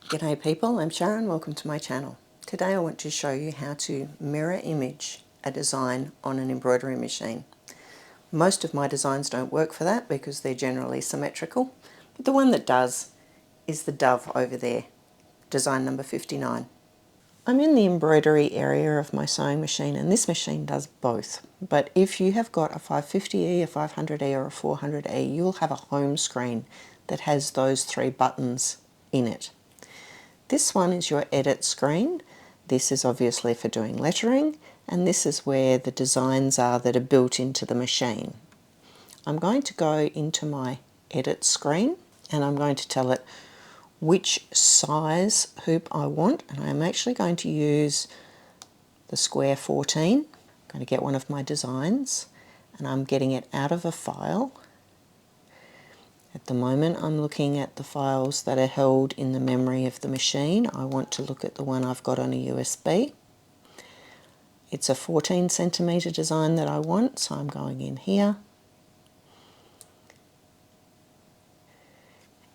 G'day people, I'm Sharyn, welcome to my channel. Today I want to show you how to mirror image a design on an embroidery machine. Most of my designs don't work for that because they're generally symmetrical, but the one that does is the dove over there, design number 59. I'm in the embroidery area of my sewing machine and this machine does both, but if you have got a 550E, a 500E or a 400E, you'll have a home screen that has those three buttons in it. This one is your edit screen. This is obviously for doing lettering, and this is where the designs are that are built into the machine. I'm going to go into my edit screen and I'm going to tell it which size hoop I want, and I'm actually going to use the square 14. I'm going to get one of my designs and I'm getting it out of a file. At the moment I'm looking at the files that are held in the memory of the machine. I want to look at the one I've got on a USB. It's a 14 centimetre design that I want, so I'm going in here.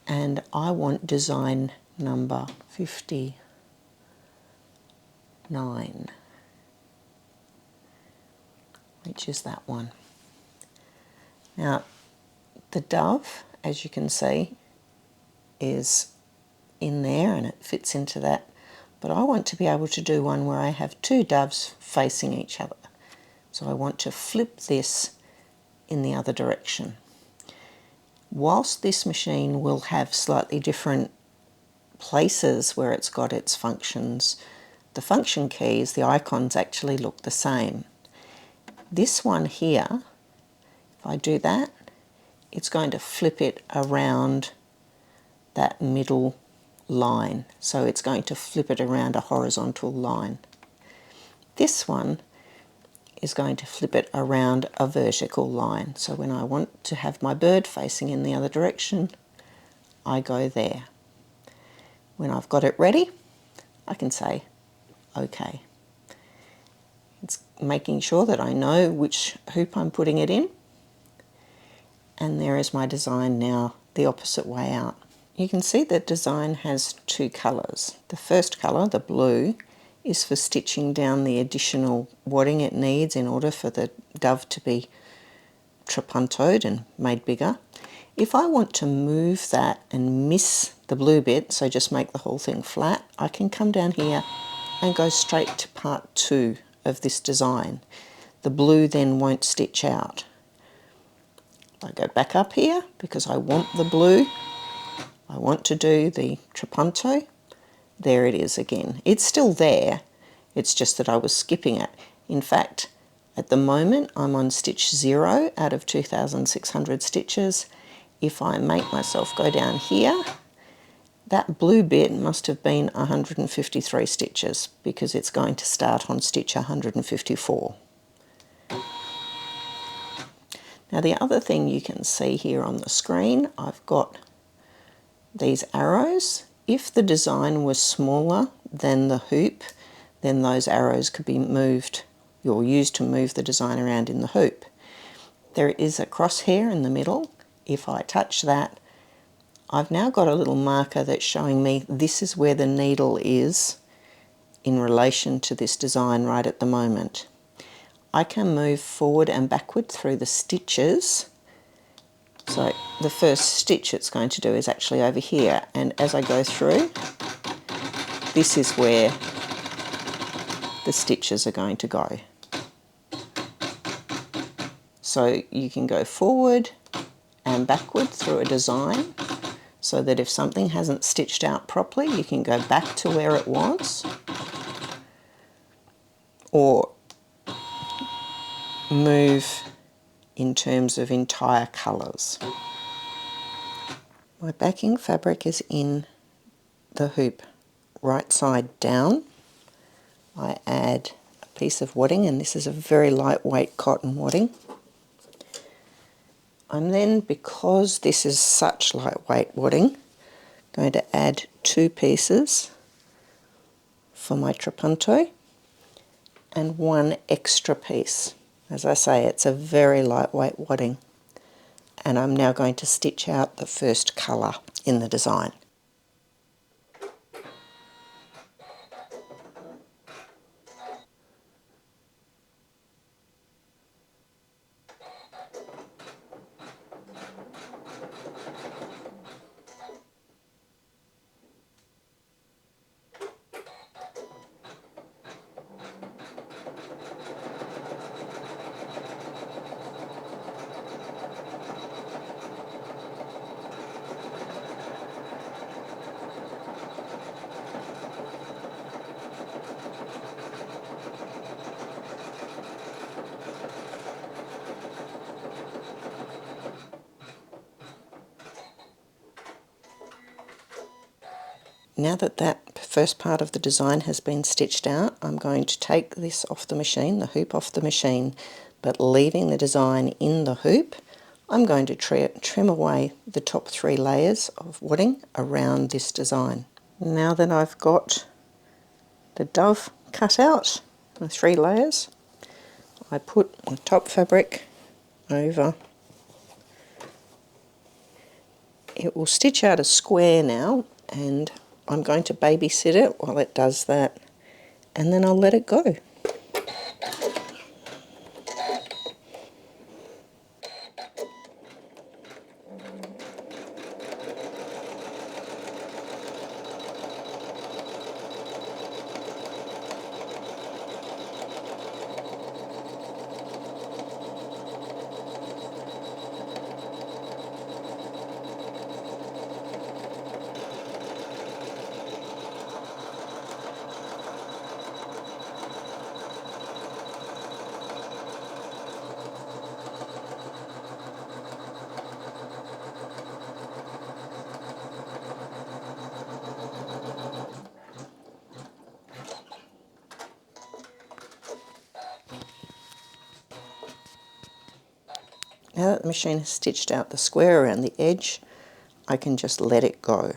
And I want design number 59, which is that one. Now, the dove, as you can see, is in there and it fits into that, but I want to be able to do one where I have two doves facing each other. So I want to flip this in the other direction. Whilst this machine will have slightly different places where it's got its functions, the function keys, the icons actually look the same. This one here, if I do that, it's going to flip it around that middle line. So it's going to flip it around a horizontal line. This one is going to flip it around a vertical line. So when I want to have my bird facing in the other direction, I go there. When I've got it ready, I can say, OK. It's making sure that I know which hoop I'm putting it in. And there is my design now, the opposite way out. You can see that design has two colours. The first colour, the blue, is for stitching down the additional wadding it needs in order for the dove to be trapuntoed and made bigger. If I want to move that and miss the blue bit, so just make the whole thing flat, I can come down here and go straight to part 2 of this design. The blue then won't stitch out. I go back up here because I want the blue. I want to do the trapunto. There it is again. It's still there. It's just that I was skipping it. In fact, at the moment I'm on stitch 0 out of 2,600 stitches. If I make myself go down here, that blue bit must have been 153 stitches because it's going to start on stitch 154. Now the other thing you can see here on the screen, I've got these arrows. If the design was smaller than the hoop, then those arrows could be moved or used to move the design around in the hoop. There is a crosshair in the middle. If I touch that, I've now got a little marker that's showing me this is where the needle is in relation to this design right at the moment. I can move forward and backward through the stitches. So the first stitch it's going to do is actually over here, and as I go through, this is where the stitches are going to go. So you can go forward and backward through a design so that if something hasn't stitched out properly, you can go back to where it was, or move in terms of entire colours. My backing fabric is in the hoop right side down. I add a piece of wadding, and this is a very lightweight cotton wadding. I'm then, because this is such lightweight wadding, going to add 2 pieces for my trapunto and 1 extra piece. As I say, it's a very lightweight wadding. And I'm now going to stitch out the first colour in the design. Now that that first part of the design has been stitched out, I'm going to take this off the machine, the hoop off the machine, but leaving the design in the hoop. I'm going to trim away the top 3 layers of wadding around this design. Now that I've got the dove cut out, the 3 layers, I put the top fabric over. It will stitch out a square now, and I'm going to babysit it while it does that, and then I'll let it go. Now that the machine has stitched out the square around the edge, I can just let it go.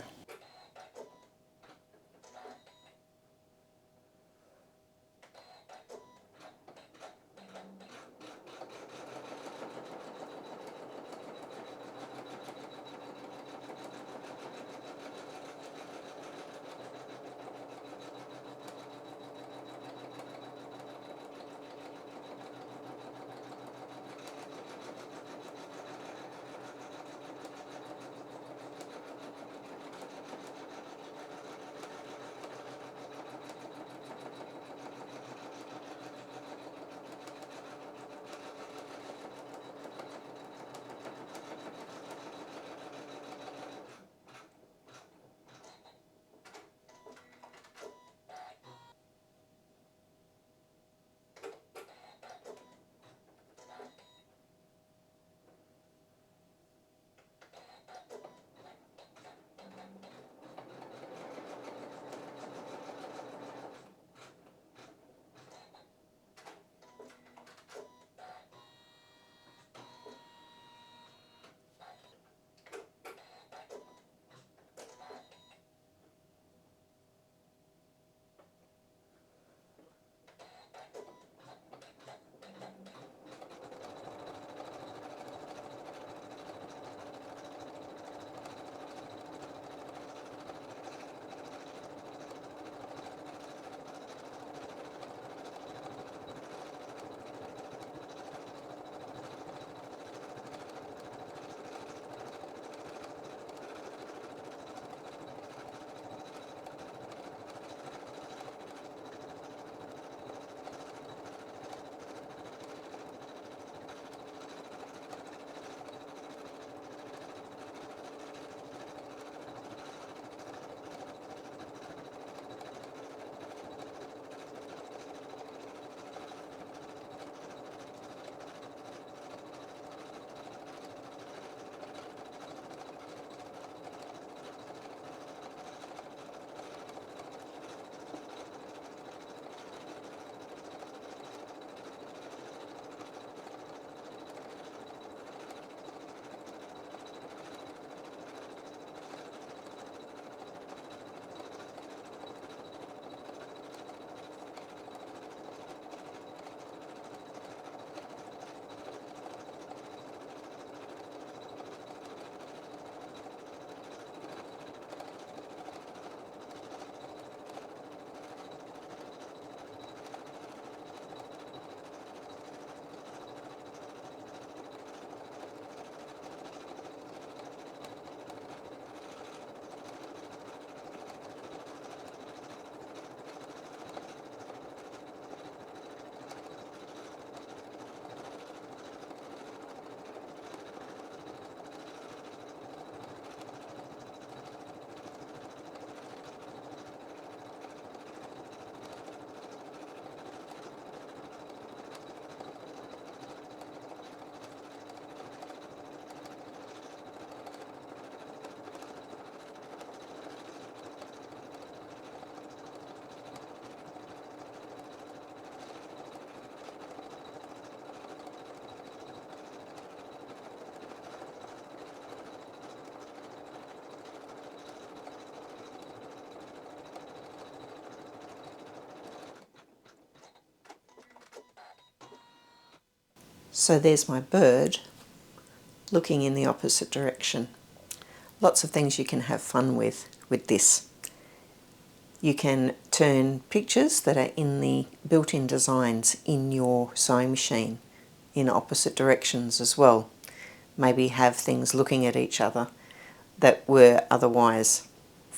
So there's my bird looking in the opposite direction. Lots of things you can have fun with this. You can turn pictures that are in the built-in designs in your sewing machine in opposite directions as well. Maybe have things looking at each other that were otherwise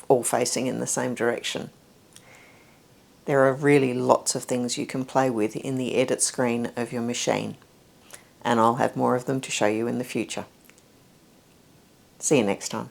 all facing in the same direction. There are really lots of things you can play with in the edit screen of your machine, and I'll have more of them to show you in the future. See you next time.